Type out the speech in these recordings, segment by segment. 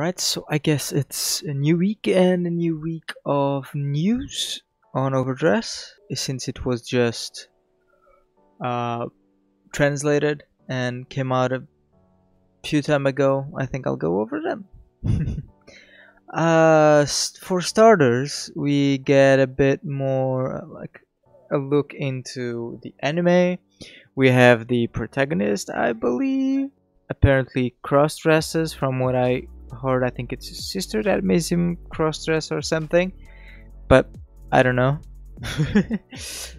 Alright, so I guess it's a new week and a new week of news on overdress, since it was just uh, translated and came out a few time ago. I think I'll go over them. For starters, we get a bit more like a look into the anime. We have the protagonist, I believe, apparently cross-dresses. From what I heard, I think it's his sister that makes him cross-dress or something, but I don't know.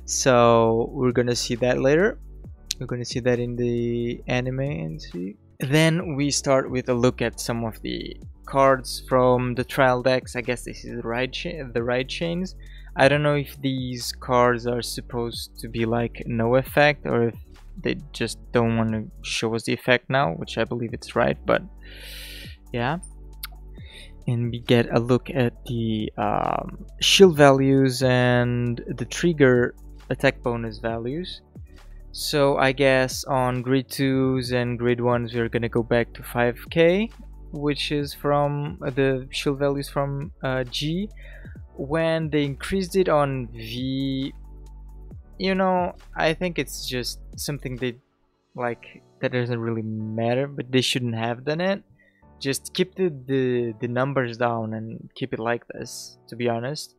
So we're gonna see that later. We're gonna see that in the anime and see. Then we start with a look at some of the cards from the trial decks. I guess this is the right chains. I don't know if these cards are supposed to be like no effect, or if they just don't want to show us the effect now, which I believe it's right, but yeah. And we get a look at the shield values and the trigger attack bonus values. So I guess on grid 2s and grid 1s we're gonna go back to 5k, which is from the shield values from G. When they increased it on V, you know, I think it's just something they like that doesn't really matter, but they shouldn't have done it. Just keep the numbers down and keep it like this, to be honest.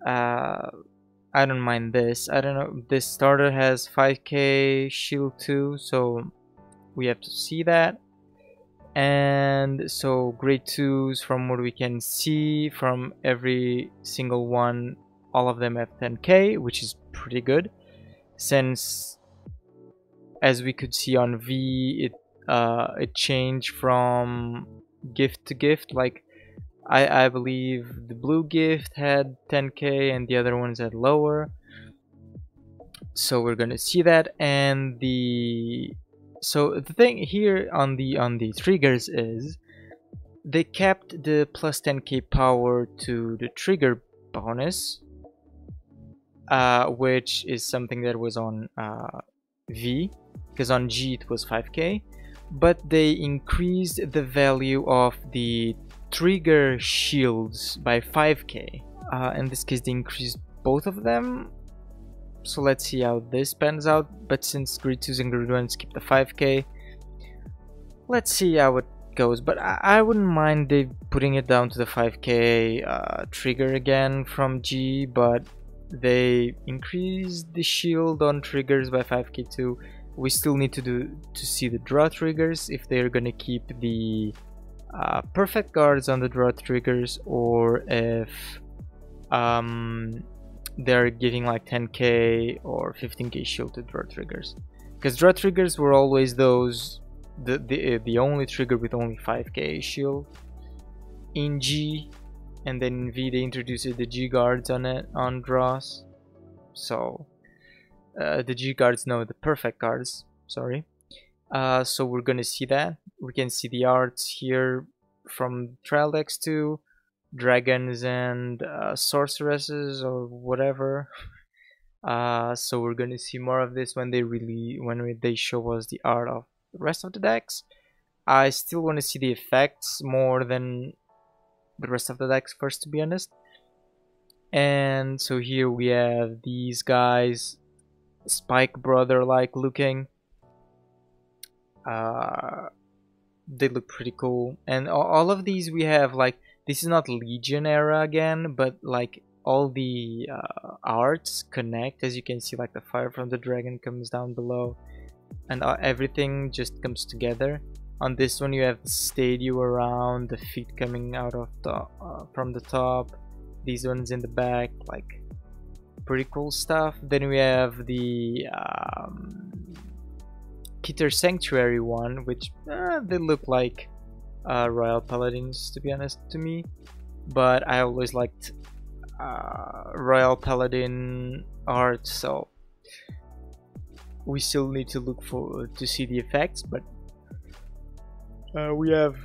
I don't mind this. I don't know, this starter has 5k shield too, so we have to see that. And so grade 2s, from what we can see from every single one, all of them have 10k, which is pretty good, since as we could see on V, it changed from gift to gift. Like I believe the blue gift had 10k and the other ones had lower, so we're gonna see that. And so the thing here on the triggers is they kept the plus 10k power to the trigger bonus, which is something that was on V, because on G it was 5k, but they increased the value of the trigger shields by 5k. In this case they increased both of them, so let's see how this pans out. But since grid 2s and grid 1s keep the 5k, let's see how it goes. But I wouldn't mind they putting it down to the 5k trigger again from G, but they increased the shield on triggers by 5k too. We still need to see the draw triggers, if they're gonna keep the perfect guards on the draw triggers, or if they're giving like 10k or 15k shield to draw triggers, because draw triggers were always those the only trigger with only 5k shield in G, and then in V they introduced the G guards on it on draws. So the G guards, no, the perfect guards, sorry. So we're gonna see that. We can see the arts here from trial decks too, dragons and sorceresses or whatever. So we're gonna see more of this when they show us the art of the rest of the decks. I still want to see the effects more than the rest of the decks first, to be honest. And so here we have these guys, Spike brother like looking. They look pretty cool, and all of these we have, like, this is not Legion era again, but like all the arts connect, as you can see, like the fire from the dragon comes down below, and everything just comes together. On this one you have the statue around, the feet coming out of the from the top, these ones in the back, like pretty cool stuff. Then we have the Keter Sanctuary one, which they look like Royal Paladins, to be honest, to me, but I always liked Royal Paladin art, so we still need to look to see the effects. But we have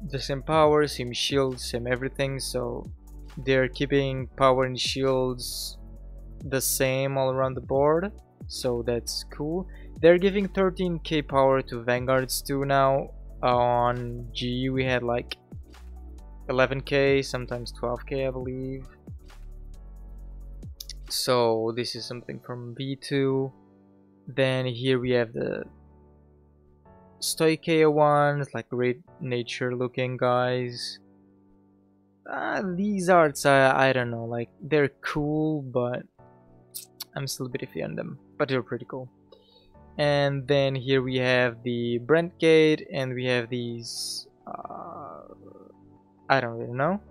the same power, same shields, same everything, so they're keeping power and shields the same all around the board, so that's cool. They're giving 13k power to Vanguards too now. On G we had like 11k, sometimes 12k, I believe. So this is something from V2. Then here we have the Stoichea ones, like great nature looking guys. These arts, I don't know, like they're cool, but I'm still a bit iffy on them, but they're pretty cool. And then here we have the Brent Gate, and we have these I don't really know.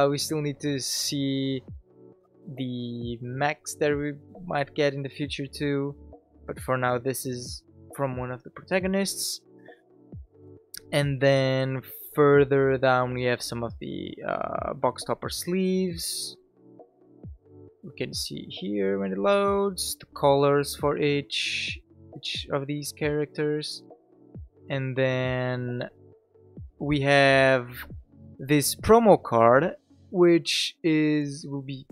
We still need to see the max that we might get in the future too, but for now this is from one of the protagonists. And then further down we have some of the box topper sleeves. We can see here when it loads the colors for each of these characters. And then we have this promo card, which will be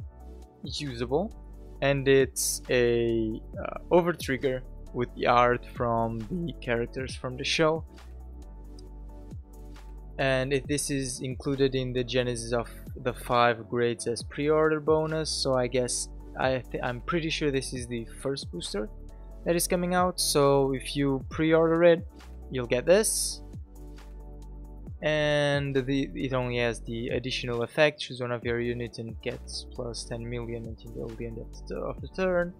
usable, and it's a overtrigger with the art from the characters from the show. And this is included in the genesis of the 5 grades as pre-order bonus, so I guess I'm pretty sure this is the first booster that is coming out. So if you pre-order it, you'll get this, and it only has the additional effect: choose one of your units and gets plus 10 million until the end of the turn.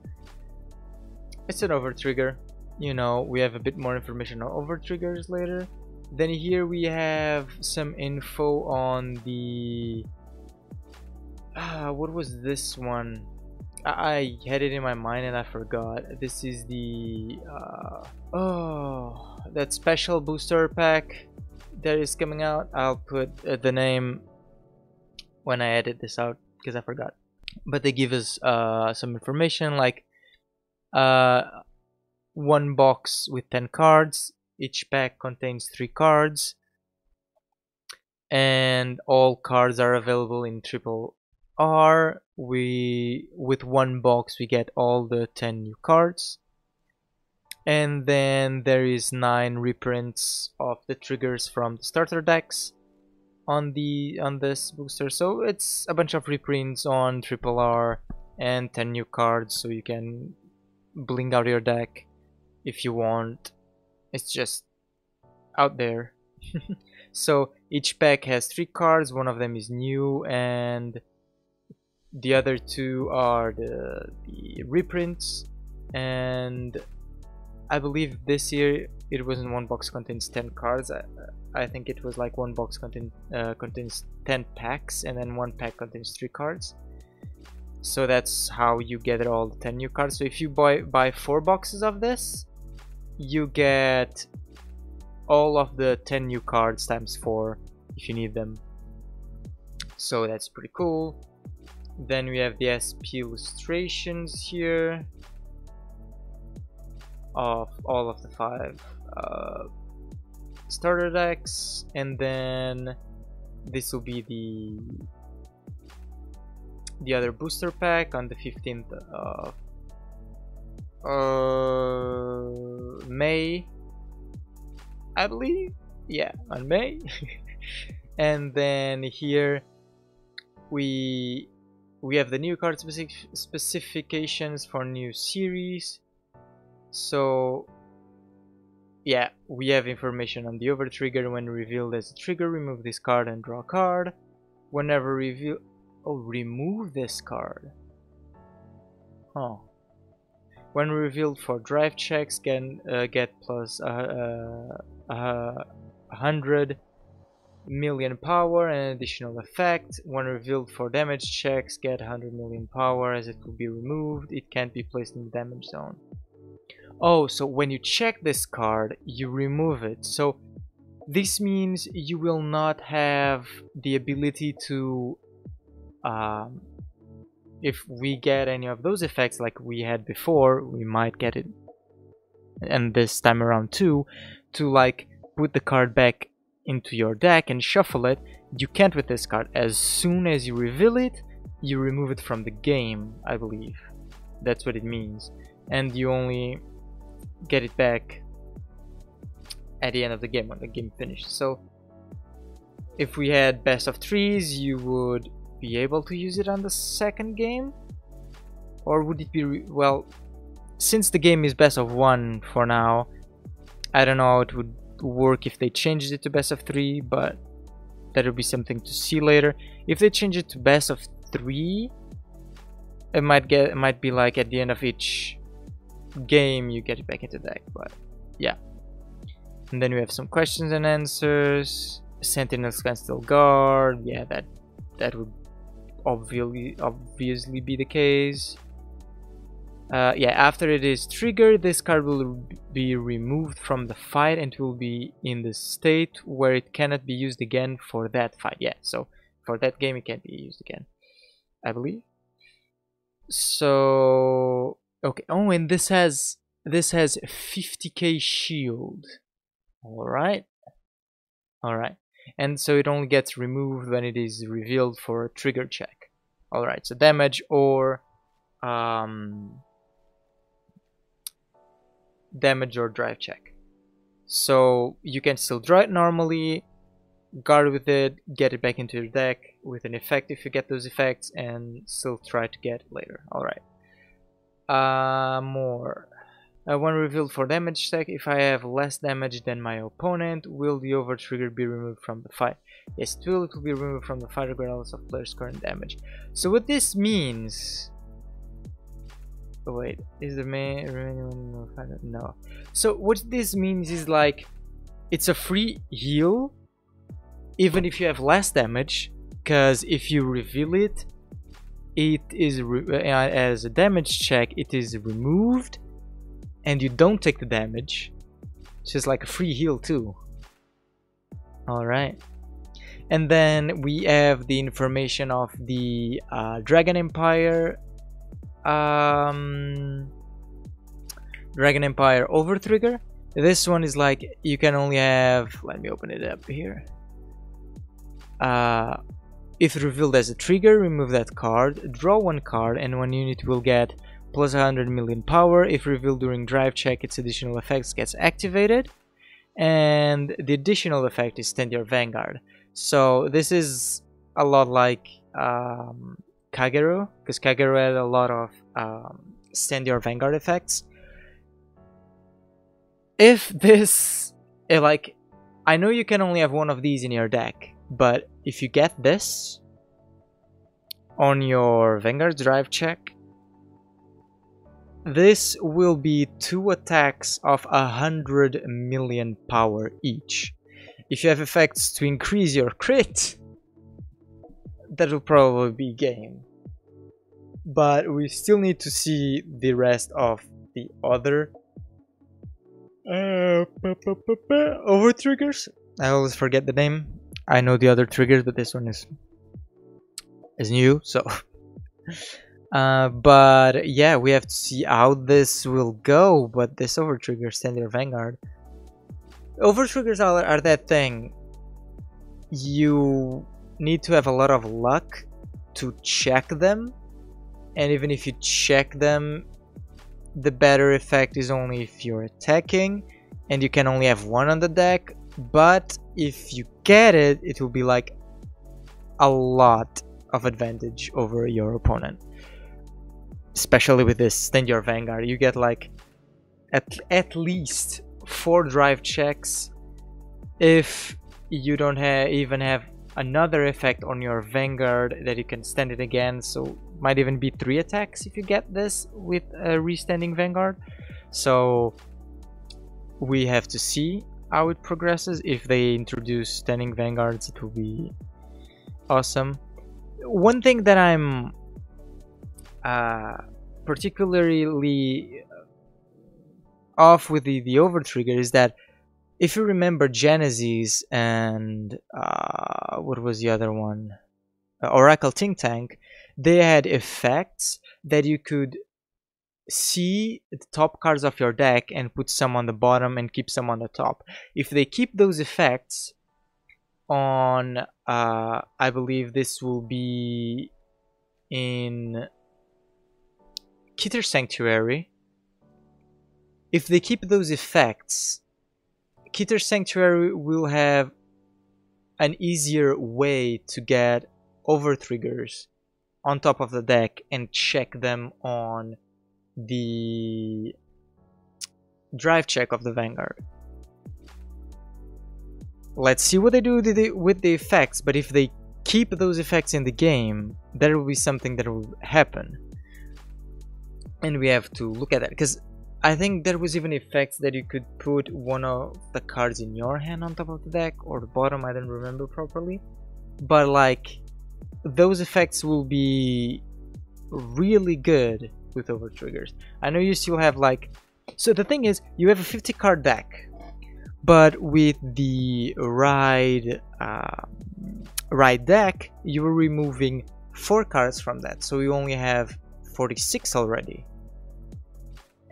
It's an overtrigger. You know, we have a bit more information on overtriggers later. Then here we have some info on the what was this one? I had it in my mind and I forgot. This is the that special booster pack that is coming out. I'll put the name when I edit this out because I forgot. But they give us some information, like 1 box with 10 cards. Each pack contains 3 cards, and all cards are available in triple R. With 1 box we get all the 10 new cards, and then there is 9 reprints of the triggers from the starter decks on this booster. So it's a bunch of reprints on triple R and 10 new cards, so you can bling out your deck if you want. It's just out there. So each pack has 3 cards, 1 of them is new, and the other 2 are the reprints. And I believe this year it wasn't 1 box contains 10 cards. I think it was like 1 box contains 10 packs, and then 1 pack contains 3 cards. So that's how you get all the 10 new cards. So if you buy 4 boxes of this, you get all of the 10 new cards times 4 if you need them. So that's pretty cool. Then we have the SP illustrations here of all of the 5 starter decks, and then this will be the other booster pack on the 15th of May, I believe. Yeah, on May. And then here we have the new card specifications for new series. So yeah, we have information on the overtrigger. When revealed as a trigger, remove this card and draw a card. Whenever revealed, remove this card. When revealed for drive checks, can get plus 100 million power and an additional effect. When revealed for damage checks, get 100 million power, as it will be removed. It can't be placed in the damage zone. Oh, so when you check this card, you remove it. So this means you will not have the ability to if we get any of those effects like we had before, we might get it, and this time around too, to like put the card back into your deck and shuffle it. You can't with this card. As soon as you reveal it, you remove it from the game, I believe. That's what it means. And you only get it back at the end of the game, when the game finishes. So if we had best of threes, you would be able to use it on the second game, or would it be well, since the game is best of one for now, I don't know how it would work if they changed it to best of three, but that would be something to see later. If they change it to best of three, it might be like at the end of each game you get it back into deck, but yeah. And then we have some questions and answers. Sentinels can still guard. Yeah, that would obviously be the case. Yeah, after it is triggered, this card will be removed from the fight and will be in the state where it cannot be used again for that fight. Yeah, so for that game it can't be used again, I believe. So okay. Oh, and this has 50k shield. Alright. And so it only gets removed when it is revealed for a trigger check. Alright, so damage or drive check. So you can still draw it normally, guard with it, get it back into your deck with an effect if you get those effects, and still try to get it later. Alright. More. When revealed for damage check, if I have less damage than my opponent, will the over trigger be removed from the fight? Yes, it will be removed from the fight regardless of player's current damage. So what this means... Oh wait, is the main remaining? No. So what this means is like, it's a free heal even if you have less damage, because if you reveal it, it is as a damage check, it is removed and you don't take the damage. It's just like a free heal too. Alright. And then we have the information of the Dragon Empire over trigger. This one is like, you can only have, let me open it up here. If revealed as a trigger, remove that card, draw one card, and one unit will get plus 100 million power. If revealed during drive check, its additional effects gets activated, and the additional effect is Stand Your Vanguard. So this is a lot like Kagero, because Kagero had a lot of Stand Your Vanguard effects. If this, like, I know you can only have one of these in your deck, but if you get this on your Vanguard drive check, this will be 2 attacks of 100 million power each. If you have effects to increase your crit, that will probably be game. But we still need to see the rest of the other over triggers. I always forget the name. I know the other triggers, but this one is new, so but yeah, we have to see how this will go. But this over trigger, Stand Your Vanguard, over triggers are that thing. You need to have a lot of luck to check them, and even if you check them, the better effect is only if you're attacking, and you can only have one on the deck. But if you get it, it will be like a lot of advantage over your opponent, especially with this Stand Your Vanguard. You get like at least 4 drive checks. If you don't even have another effect on your Vanguard that you can stand it again, so might even be 3 attacks if you get this with a restanding Vanguard. So we have to see how it progresses. If they introduce standing Vanguards, it will be awesome. One thing that I'm particularly off with the over trigger is that, if you remember Genesis and what was the other one, Oracle Think Tank, they had effects that you could see the top cards of your deck and put some on the bottom and keep some on the top. If they keep those effects on, I believe this will be in Keter Sanctuary. If they keep those effects, Keter Sanctuary will have an easier way to get over triggers on top of the deck and check them on the drive check of the Vanguard. Let's see what they do with the effects, but if they keep those effects in the game, there will be something that will happen. And we have to look at that, because I think there was even effects that you could put one of the cards in your hand on top of the deck, or the bottom, I don't remember properly. But like, those effects will be really good with over triggers. I know you still have like, so the thing is, you have a 50 card deck, but with the ride deck, you are removing 4 cards from that, so you only have 46 already.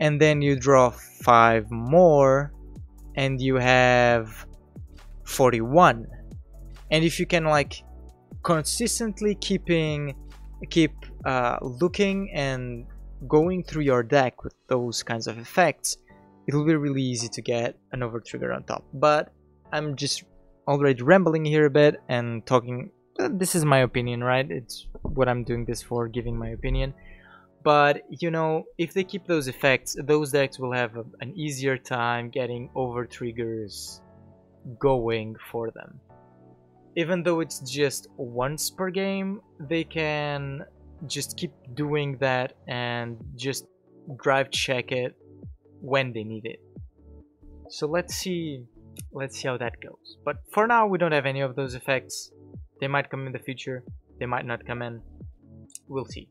And then you draw 5 more and you have 41. And if you can like consistently keep looking and going through your deck with those kinds of effects, it'll be really easy to get an over trigger on top. But I'm just already rambling here a bit and talking. This is my opinion, right? It's what I'm doing this for, giving my opinion. But you know, if they keep those effects, those decks will have an easier time getting over triggers going for them. Even though it's just once per game, they can just keep doing that and just drive check it when they need it. So let's see how that goes. But for now, we don't have any of those effects. They might come in the future, they might not come in. We'll see.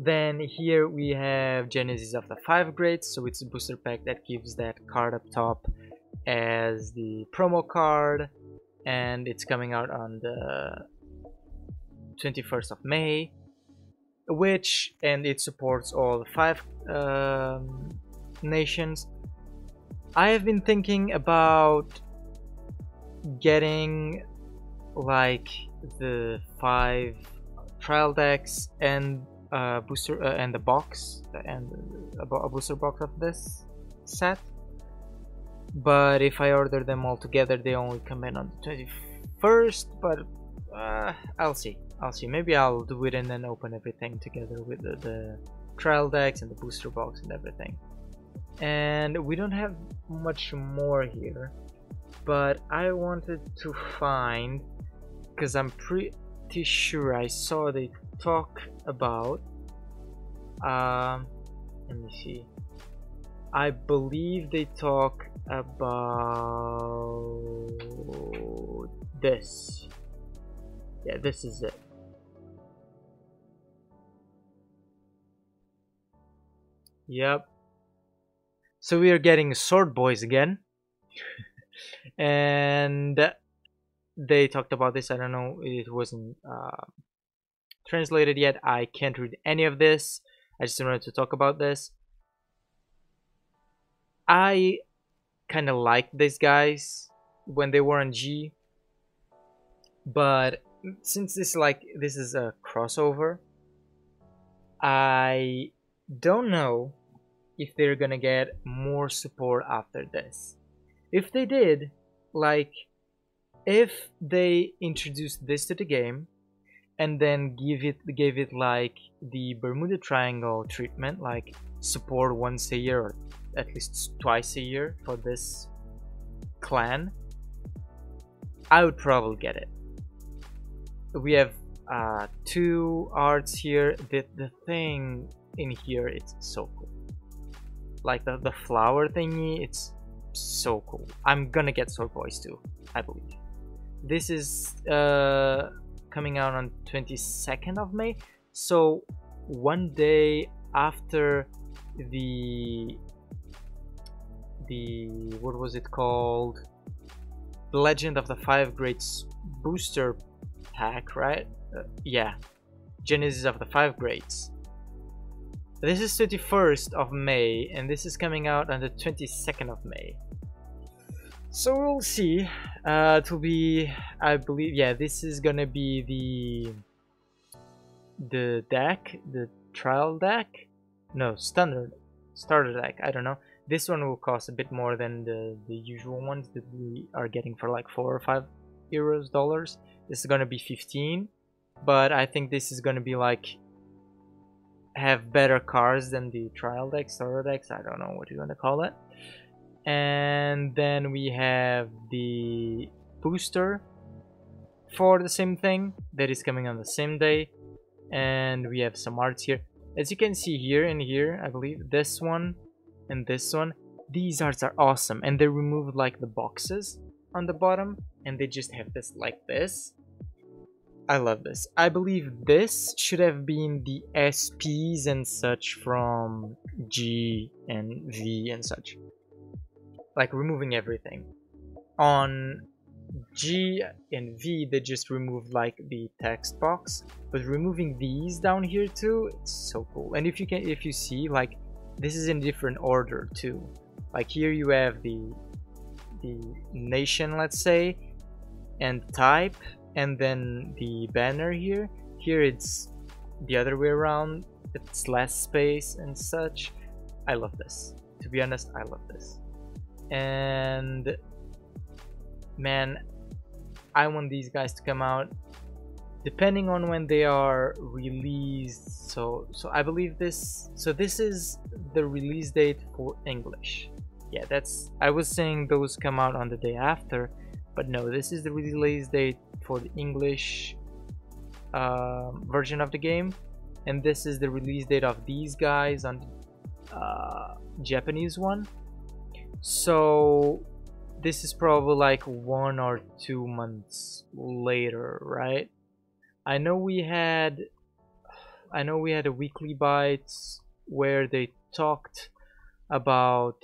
Then here we have Genesis of the 5 Greats, so it's a booster pack that gives that card up top as the promo card, and it's coming out on the 21st of May, and it supports all 5 nations. I have been thinking about getting like the 5 trial decks and booster and the box and a booster box of this set, but if I order them all together, they only come in on the 21st. But I'll see. Maybe I'll do it and then open everything together with the trial decks and the booster box and everything. And we don't have much more here, but I wanted to find, because I'm pretty sure I saw they talk about let me see, I believe they talk about this. Yeah, this is it. Yep. So we are getting Sword Bois again. And they talked about this. I don't know, it wasn't translated yet. I can't read any of this. I just wanted to talk about this. I kind of liked these guys when they were on G, but since this is a crossover, I don't know if they're gonna get more support after this. If they did, like, if they introduced this to the game and then gave it like the Bermuda Triangle treatment, like support once a year or at least twice a year for this clan, I would probably get it. We have 2 arts here. The thing in here, it's so cool. Like the flower thingy, it's so cool. I'm gonna get Sword Bois too, I believe. This is coming out on 22nd of May, so one day after the what was it called, the Legend of the 5 Greats booster pack, right? Yeah, Genesis of the 5 Greats. This is 31st of May, and this is coming out on the 22nd of May. So we'll see. It will be, I believe, yeah, this is gonna be the deck, the trial deck. No, starter deck. I don't know. This one will cost a bit more than the usual ones that we are getting for like 4 or 5 euros, dollars. This is gonna be 15, but I think this is gonna be like have better cars than the trial deck, starter decks. I don't know what you're gonna call it. And then we have the booster for the same thing that is coming on the same day, and we have some arts here. As you can see here and here, I believe this one and this one, these arts are awesome, and they removed like the boxes on the bottom and they just have this like this. I love this. I believe this should have been the SPs and such from G and V and such, like removing everything. On G and V they just removed like the text box, but removing these down here too, it's so cool. And if you see, like, this is in different order too. Like here you have the nation, let's say, and type, and then the banner here. Here it's the other way around, it's less space and such. I love this. To be honest, I love this. And man, I want these guys to come out depending on when they are released. So I believe this, so this is the release date for English. Yeah, that's, I was saying those come out on the day after, but no, this is the release date for the English version of the game, and this is the release date of these guys on the Japanese one. So this is probably like 1 or 2 months later, right? I know we had a weekly bites where they talked about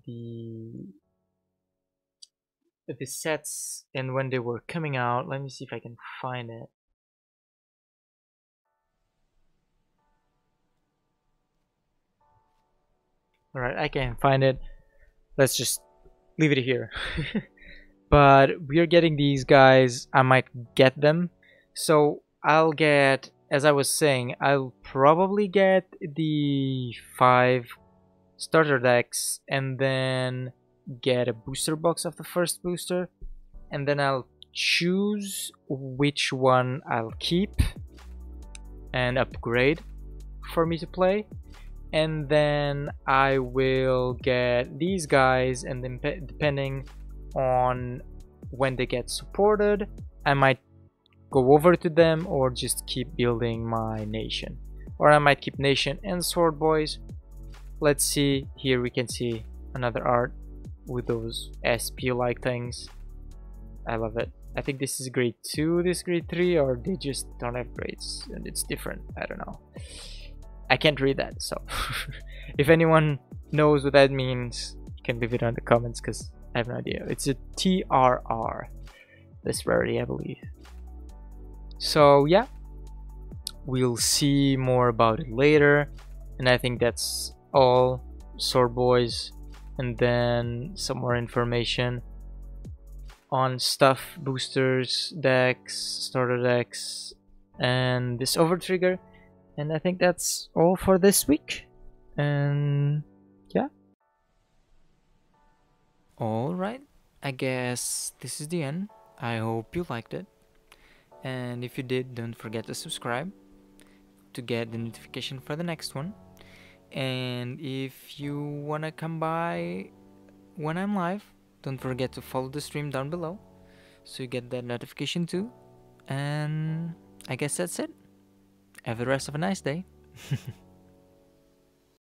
the sets and when they were coming out. Let me see if I can find it. Alright, I can't find it. Let's just leave it here. But we're getting these guys. I might get them. So I'll get, as I was saying, I'll probably get the 5 starter decks and then get a booster box of the first booster, and then I'll choose which one I'll keep and upgrade for me to play. And then I will get these guys, and then depending on when they get supported, I might go over to them or just keep building my nation, or I might keep nation and Sword Bois. Let's see. Here we can see another art with those SP like things. I love it. I think this is grade 2, this grade 3, or they just don't have grades and it's different. I don't know. I can't read that, so if anyone knows what that means, you can leave it on the comments, because I have no idea. It's a TRR, this rarity, I believe. So yeah, we'll see more about it later, and I think that's all. Sword Bois, and then some more information on stuff, boosters, decks, starter decks, and this overtrigger. And I think that's all for this week. And yeah. Alright, I guess this is the end. I hope you liked it. And if you did, don't forget to subscribe to get the notification for the next one. And if you wanna come by when I'm live, don't forget to follow the stream down below so you get that notification too. And I guess that's it. Have the rest of a nice day.